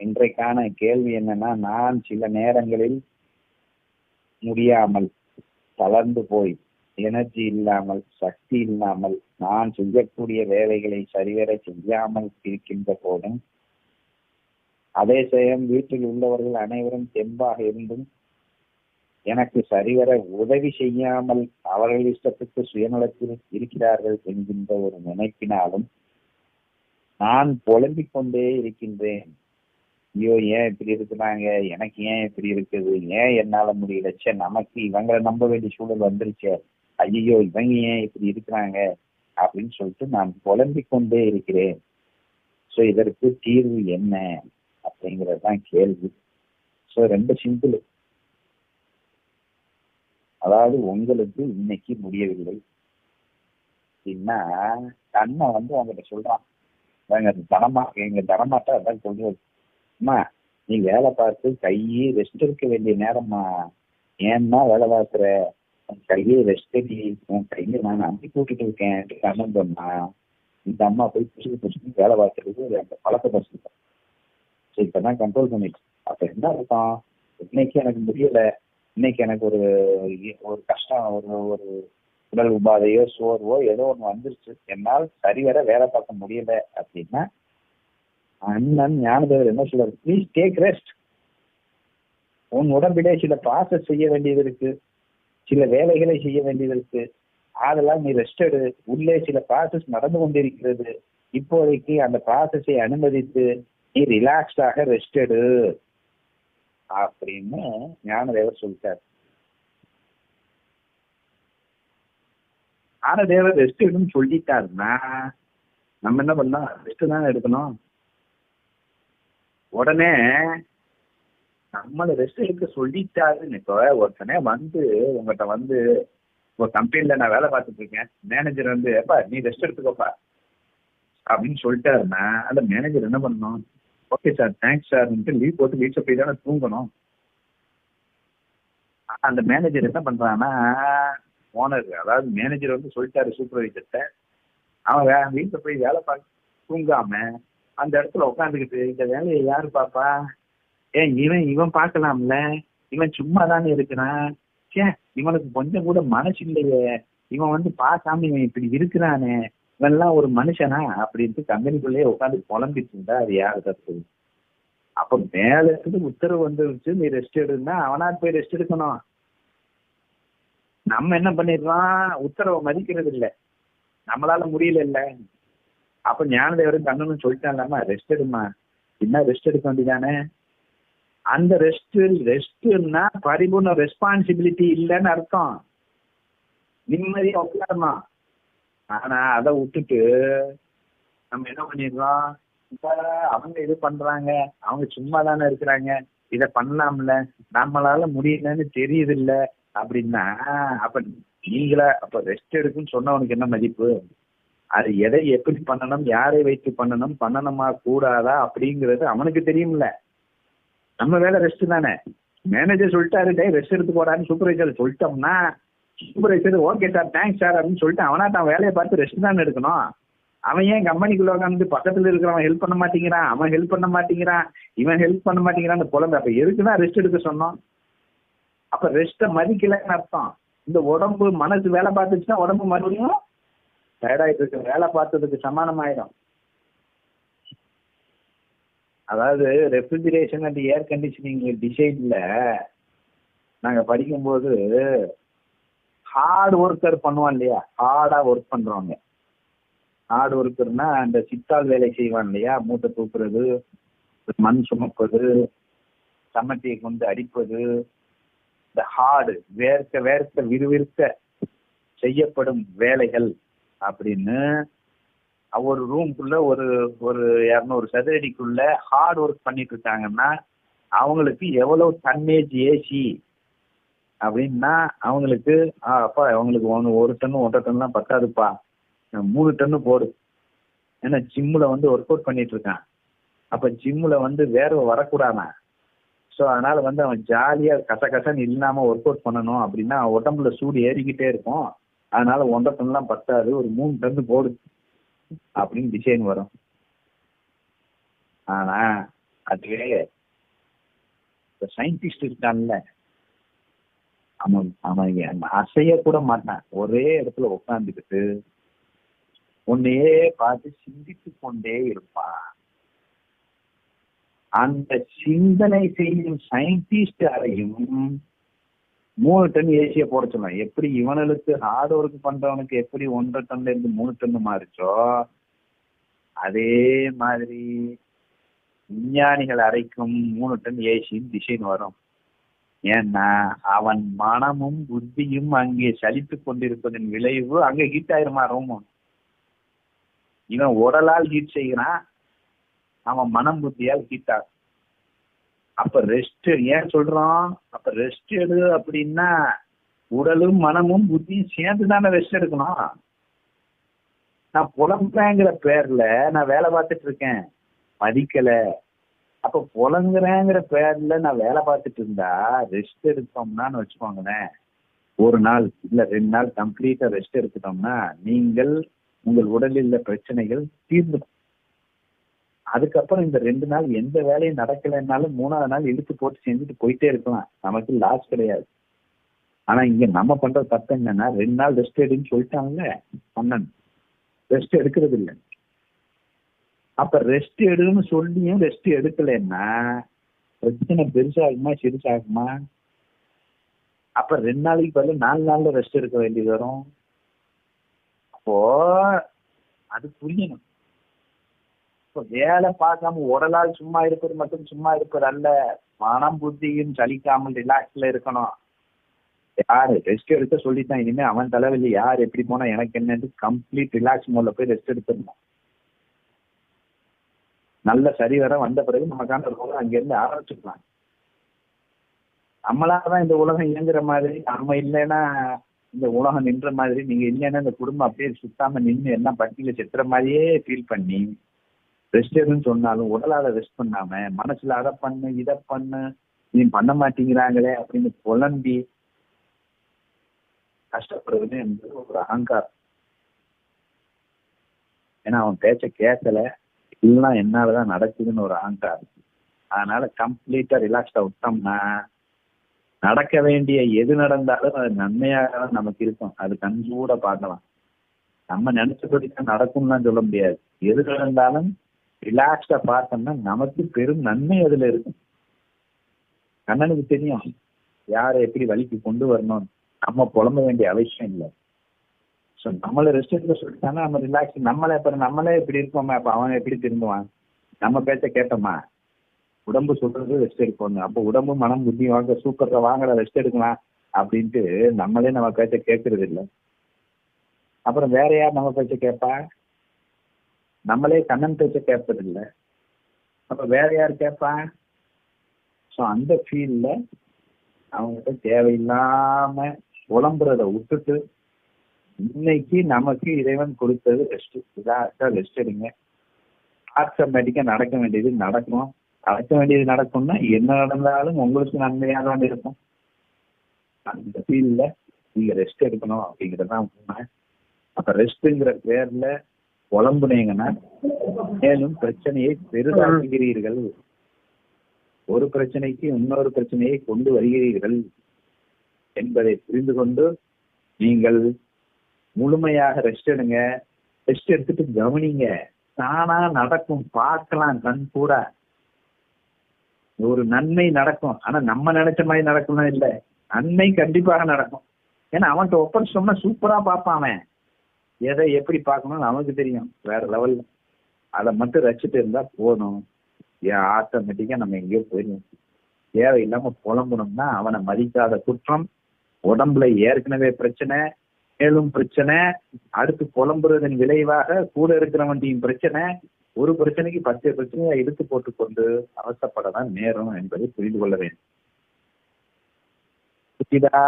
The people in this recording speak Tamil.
இன்றைக்கான கேள்வி என்னன்னா, நான் சில நேரங்களில் முடியாமல், தளர்ந்து போய், எனர்ஜி இல்லாமல், சக்தி இல்லாமல், நான் செய்யக்கூடிய வேலைகளை சரிவர செய்யாமல் இருக்கின்ற போதும், அதே சமயம் வீட்டில் உள்ளவர்கள் அனைவரும் தெம்பாக இருந்தும் எனக்கு சரிவர உதவி செய்யாமல் அவர்கள் இஷ்டத்துக்கு சுயநலத்தில் இருக்கிறார்கள் என்கின்ற ஒரு நினைப்பினாலும் நான் புலம்பிக் கொண்டே இருக்கின்றேன். ஐயோ, ஏன் இப்படி இருக்கிறாங்க, எனக்கு ஏன் இப்படி இருக்குது, ஏன் என்னால முடியல, சே நமக்கு இவங்களை நம்ப வேண்டிய சூழல் வந்துருச்சே, ஐயோ இவங்க ஏன் இப்படி இருக்கிறாங்க அப்படின்னு சொல்லிட்டு நான் புலம்பிக் கொண்டே இருக்கிறேன். ஸோ இதற்கு தீர்வு என்ன அப்படிங்கிறது தான் கேள்வி. ஸோ ரொம்ப சிம்பிள். அதாவது உங்களுக்கு இன்னைக்கு முடியவில்லை அப்படின்னா கண்ணை உங்ககிட்ட சொல்றான், எங்க தனமாட்டா அதான் சொல்றது, அம்மா நீ வேலை பார்த்து கையே ரெஸ்ட் எடுக்க வேண்டிய நேரம்மா, ஏன்னா வேலை பார்க்குற, உன் கையை ரெஸ்ட் எடுக்கி, உன் கையை நான் அம்பி கூட்டிட்டு இருக்கேன் கண்ணன் சொன்னா இந்த அம்மா போய் புசுக்கு வேலை பார்க்கறது அந்த பழக்கப்படுத்திட்டேன். ஸோ இப்பதான் கண்ட்ரோல் பண்ணிட்டு. அப்ப என்ன அர்த்தம், இன்னைக்கு எனக்கு முடியல, இன்னைக்கு எனக்கு ஒரு ஒரு கஷ்டம், ஒரு உடல் உபாதையோ சோர்வோ ஏதோ ஒன்று வந்துருச்சு, என்னால் சரிவர வேலை பார்க்க முடியல அப்படின்னா அண்ணன் ஞானதேவர் என்ன சொல்றாரு, ப்ளீஸ் டேக் ரெஸ்ட். உன் உடம்பிலே சில ப்ராசஸ் செய்ய வேண்டியது இருக்கு, சில வேலைகளை செய்ய வேண்டியது இருக்கு, அதெல்லாம் நீ ரெஸ்ட் எடு. உள்ளே சில ப்ராசஸ் நடந்து கொண்டிருக்கிறது, இப்போதைக்கு அந்த ப்ராசஸை அனுமதித்து நீ ரிலாக்ஸ்டாக ரெஸ்ட் எடு அப்படின்னு ஞானதேவர் சொல்லிட்டார். ஞானதேவர் ரெஸ்ட் எடுன்னு சொல்லிட்டாருன்னா நம்ம என்ன பண்ணலாம், ரெஸ்ட் தானே எடுக்கணும். உடனே நம்மள ரெஸ்ட் எடுக்க சொல்லிட்டாருன்னு, இப்போ ஒருத்தனே உங்கள்கிட்ட ஒரு கம்பெனில நான் வேலை பார்த்துட்டு இருக்கேன், மேனேஜர் எப்பா நீ ரெஸ்ட் எடுத்துக்கோப்பா அப்படின்னு சொல்லிட்டாருன்னா அந்த மேனேஜர் என்ன பண்ணணும், okay sir thanks sir leave போட்டு வீட்டில் போய் தானே தூங்கணும். அந்த மேனேஜர் என்ன பண்றான்னா, ஓனர் அதாவது மேனேஜர் சொல்லிட்டாரு சூப்பர்வைசர்கிட்ட, அவன் வீட்டில் போய் வேலை பார்க்க தூங்காம அந்த இடத்துல உட்காந்துக்கிட்டு இந்த வேலையை யாரு பாப்பா, ஏன் இவன் பார்க்கலாம்ல, இவன் சும்மா தானே இருக்கிறான், சே இவனுக்கு கொஞ்சம் கூட மனசு இல்லையே, இவன் பார்க்காம இவன் இப்படி இருக்கிறானே, இவன்லாம் ஒரு மனுஷனா அப்படின்ட்டு கம்பெனிக்குள்ளேயே உட்காந்து புலம்பிட்டு இருந்தா அது யாரு தப்பு? அப்ப மேல இருந்து உத்தரவு வந்துருச்சு நீ ரெஸ்ட் எடுன்னா அவனா போய் ரெஸ்ட் எடுக்கணும். நம்ம என்ன பண்ணிடுறோம், உத்தரவை மதிக்கிறது இல்லை, நம்மளால முடியல இல்ல. அப்ப ஞானதேவரும் கண்ணனும் சொல்லிட்டாங்களாமா, ரெஸ்ட் எடுமா, என்ன ரெஸ்ட் எடுக்க வேண்டியதானே. அந்த ரெஸ்ட்னா பரிபூர்ண ரெஸ்பான்சிபிலிட்டி இல்லைன்னு அர்த்தம், நிம்மதியா உட்காரணும். ஆனா அதை விட்டுட்டு நம்ம என்ன பண்ணிடுறோம், அவங்க இது பண்றாங்க, அவங்க சும்மா தானே இருக்கிறாங்க, இதை பண்ணலாம்ல, நம்மளால முடியலன்னு தெரியுது இல்ல அப்படின்னா அப்ப அப்ப ரெஸ்ட் எடுக்குன்னு சொன்னவனுக்கு என்ன மதிப்பு? அது எதை எப்படி பண்ணணும், யாரை வைத்து பண்ணணும், பண்ணணுமா கூடாதா அப்படிங்கிறது அவனுக்கு தெரியும்ல. நம்ம வேலை ரெஸ்ட் தானே. மேனேஜர் சொல்லிட்டாரு டே ரெஸ்ட் எடுத்து போடான்னு சூப்பர்வைசர் சொல்லிட்டோம்னா supervisor okay sir thanks sir அப்படின்னு சொல்லிட்டு அவன் வேலையை பார்த்து ரெஸ்ட் தானே எடுக்கணும். அவன் ஏன் கம்பெனிக்குள்ள உட்காந்து பக்கத்துல இருக்கிறவன் ஹெல்ப் பண்ண மாட்டேங்கிறான், அவன் ஹெல்ப் பண்ண மாட்டேங்கிறான், இவன் ஹெல்ப் பண்ண மாட்டேங்கிறான்னு புலம்பு. அப்ப எதுக்குதான் ரெஸ்ட் எடுக்க சொன்னோம்? அப்ப ரெஸ்ட்டை மதிக்கலன்னு அர்த்தம். இந்த உடம்பு மனசு வேலை பார்த்துச்சுன்னா உடம்பு மறுபடியும் டயர்டாயிட்டு இருக்கு, வேலை பார்த்ததுக்கு சமானமாயிடும். அதாவது ரெஃப்ரிஜரேஷன் அண்ட் ஏர் கண்டிஷனிங் டிசைன்ல நாங்க படிக்கும்போது ஹார்ட் ஒர்க்கர் பண்ணுவான் இல்லையா, ஹார்டா ஒர்க் பண்றவங்க, ஹார்ட் ஒர்க்கர்னா அந்த சித்தால் வேலை செய்வான் இல்லையா, மூட்டை தூக்குறது, மண் சுமப்பது, சமட்டியை கொண்டு அடிப்பது, இந்த ஹார்டு வேர்க்க வேர்க்க விறுவிறுக்க செய்யப்படும் வேலைகள் அப்படின்னு ஒரு ரூம்குள்ள ஒரு 200 சதுரடிக்குள்ள ஹார்ட் ஒர்க் பண்ணிட்டு இருக்காங்கன்னா அவங்களுக்கு எவ்வளவு டன்னேஜ் ஏசி அப்படின்னா அவங்களுக்கு அப்பா அவங்களுக்கு 1 டன் 1.5 டன்லாம் பத்தாதுப்பா, 3 டன்னு போடு. ஏன்னா ஜிம்முல ஒர்க் அவுட் பண்ணிட்டு இருக்கான். அப்ப ஜிம்முல வேர்வை வரக்கூடாதான். ஸோ அதனால அவன் ஜாலியா கசகசன்னு இல்லாம ஒர்க் அவுட் பண்ணணும் அப்படின்னா உடம்புல சூடு ஏறிக்கிட்டே இருக்கும். அதனால 1.5 டன்லாம் பத்தாது, ஒரு 3 டன்னு போடு அப்படின்னு டிசைன் வரும். ஆனா அதுவே சயின்டிஸ்ட் இருக்கான்ல, அவன் அவன் அசைய கூட மாட்டான். ஒரே இடத்துல உட்காந்துக்கிட்டு உன்னையே பார்த்து சிந்தித்து கொண்டே இருப்பான். அந்த சிந்தனை செய்யும் சயின்டிஸ்ட் அறையும் 3 டன் ஏசிய போட சொல்லலாம். எப்படி இவனுக்கு ஹார்ட் ஒர்க் பண்றவனுக்கு எப்படி 1.5 டன்ல இருந்து 3 டன் மாறிச்சோ, அதே மாதிரி விஞ்ஞானிகள் அறைக்கும் 3 டன் ஏசியும் டிசைன் வரும். ஏன்னா அவன் மனமும் புத்தியும் அங்கே சலித்து கொண்டிருப்பதன் விளைவு அங்க ஹீட் ஆயிருமா ரூமும். இவன் உடலால் ஹீட் செய்கிறான், அவன் மனம் புத்தியால் ஹீட் ஆகும். அப்ப ரெஸ்ட் ஏன் சொல்றோம்? அப்ப ரெஸ்ட் எடு அப்படின்னா உடலும் மனமும் புத்தியும் சேர்ந்து தானே ரெஸ்ட் எடுக்கணும். நான் புலம்புறேங்கிற பேர்ல நான் வேலை பார்த்துட்டு இருக்கேன், மதிக்கல. அப்ப புலங்குறேங்கிற பேர்ல நான் வேலை பார்த்துட்டு இருந்தா ரெஸ்ட் எடுத்தோம்னான்னு வச்சுக்கோங்களேன், 1 நாள் இல்ல 2 நாள் கம்ப்ளீட்டா ரெஸ்ட் எடுத்துட்டோம்னா நீங்கள் உங்கள் உடலில் உள்ள பிரச்சனைகள் தீர்ந்து. அதுக்கப்புறம் இந்த 2 நாள் எந்த வேலையும் நடக்கலைன்னாலும் 3ஆவது நாள் இழுத்து போட்டு செஞ்சுட்டு போயிட்டே இருக்கலாம், நமக்கு லாஸ் கிடையாது. ஆனா இங்க நம்ம பண்ற தப்பு என்னன்னா 2 நாள் ரெஸ்ட் எடுன்னு சொல்லிட்டாங்க, அண்ணன் ரெஸ்ட் எடுக்கிறது இல்லை. அப்ப ரெஸ்ட் எடுன்னு சொல்லியும் ரெஸ்ட் எடுக்கலைன்னா பிரச்சனை பெருசாகுமா சிறுசாகுமா? அப்ப 2 நாளைக்கு பதில் 4 நாள்ல ரெஸ்ட் எடுக்க வேண்டியது வரும். அப்போ அது புரியணும். இப்போ வேலை பார்க்காம உடலால் சும்மா இருப்பது மட்டும் சும்மா இருப்பது அல்ல, மனம் புத்தியும் சலிக்காமல் ரிலாக்ஸ்ல இருக்கணும். யாரு ரெஸ்ட் எடுக்க சொல்லித்தான், இனிமே அவன் தலைவலி யார் எப்படி போனா எனக்கு என்னன்னு கம்ப்ளீட் ரிலாக்ஸ் மோட்ல போய் ரெஸ்ட் எடுத்துடணும். நல்ல சரிவர வந்த பிறகு நமக்கான உலகம் அங்கிருந்து ஆரம்பிச்சுக்கலாம். நம்மளாலதான் இந்த உலகம் இயங்குற மாதிரி, நம்ம இல்லைன்னா இந்த உலகம் நின்ற மாதிரி, நீங்க இல்லைன்னா இந்த குடும்பம் அப்படியே சுத்தாம நின்று எல்லாம் பட்டியல செத்துற மாதிரியே ஃபீல் பண்ணி ரெஸ்ட் எடுன்னு சொன்னாலும் உடலால ரெஸ்ட் பண்ணாம மனசுல அதை பண்ணு இதை பண்ணு நீ பண்ண மாட்டேங்கிறாங்களே அப்படின்னு புலம்பி கஷ்டப்படுறது என்பது ஒரு அகங்காரம். ஏன்னா அவன் பேச்ச கேட்கல, எல்லாம் என்னாலதான் நடக்குதுன்னு ஒரு அகங்காரம். அதனால கம்ப்ளீட்டா ரிலாக்ஸ்டா விட்டோம்னா நடக்க வேண்டிய எது நடந்தாலும் அது நன்மையாக தான் நமக்கு இருக்கும். அது கண்கூட பார்க்கலாம். நம்ம நினைச்சபடிதான் நடக்கும்லாம் சொல்ல முடியாது. எது நடந்தாலும் ரிலாக்ஸ்டா பார்த்தோம்னா நமக்கு பெரும் நன்மை அதுல இருக்கும். கண்ணனுக்கு தெரியும் யாரை எப்படி வழிக்கு கொண்டு வரணும், நம்ம புலம்ப வேண்டிய அவசியம் இல்லை. ஸோ நம்மளை ரெஸ்ட் எடுக்க சொல்லிட்டாங்கன்னா நம்ம ரிலாக்ஸ், நம்மளே இப்படி இருக்கோமா, அப்ப அவன் எப்படி திரும்புவான்? நம்ம பேச்ச கேட்டோமா? உடம்பு சொல்றது ரெஸ்ட் எடுக்கணும். அப்போ உடம்பு மனம் புத்தி வாங்க சூப்பர்ல வாங்கல ரெஸ்ட் எடுக்கலாம் அப்படின்ட்டு நம்மளே நம்ம பேச்ச கேட்கறது இல்லை. அப்புறம் வேற யார் நம்ம பேச்ச கேட்பா? நம்மளே கண்ணன் பேச்ச கேட்பது இல்லை, அப்ப வேற யார் கேட்பா? ஸோ அந்த ஃபீல்ட்ல அவங்ககிட்ட தேவையில்லாம புலம்புறத விட்டுட்டு இன்னைக்கு நமக்கு இறைவன் கொடுத்தது ரெஸ்ட், இதாக ரெஸ்ட் எடுங்க. ஆட்டோமேட்டிக்கா நடக்க வேண்டியது நடக்கும். நடக்க வேண்டியது நடக்கும்னா என்ன நடந்தாலும் உங்களுக்கு நன்மையாக தான் இருக்கும். அந்த ஃபீல்ட்ல நீங்க ரெஸ்ட் எடுக்கணும் அப்படிங்கறதான் உண்மை. அப்ப ரெஸ்ட்ங்கிற பேர்ல புலம்புனீங்கன்னா மேலும் பிரச்சனையை பெரிதாக்குகிறீர்கள். ஒரு பிரச்சனைக்கு இன்னொரு பிரச்சனையை கொண்டு வருகிறீர்கள் என்பதை புரிந்து கொண்டு நீங்கள் முழுமையாக ரெஸ்ட் எடுங்க. ரெஸ்ட் எடுத்துட்டு கவனிங்க, தானா நடக்கும், பார்க்கலாம் கண் கூட. ஒரு நன்மை நடக்கும். ஆனா நம்ம நினைச்ச மாதிரி நடக்கணும் இல்லை, நன்மை கண்டிப்பாக நடக்கும். ஏன்னா அவன்கிட்ட ஒப்படைச்சோம்னா சூப்பரா பார்ப்பான். அவன் எதை எப்படி பார்க்கணும்னு நமக்கு தெரியும் வேற லெவல்ல. அதை மட்டும் ரசிச்சுட்டு இருந்தா போதும், ஆட்டோமேட்டிக்கா நம்ம எங்கேயோ போயிடும். தேவையில்லாம புலம்புனோம்னா அவனை மதிக்காத குற்றம், உடம்புல ஏற்கனவே பிரச்சனை, மேலும் பிரச்சனை, அடுத்து புலம்புறதன் விளைவாக கூட இருக்கிறவன்டையும் பிரச்சனை, ஒரு பிரச்சனைக்கு 10 பிரச்சனையா எடுத்து போட்டுக்கொண்டு அவசப்படதான் நேரம் என்பதை புரிந்து கொள்ள வேண்டும். புரியுதா?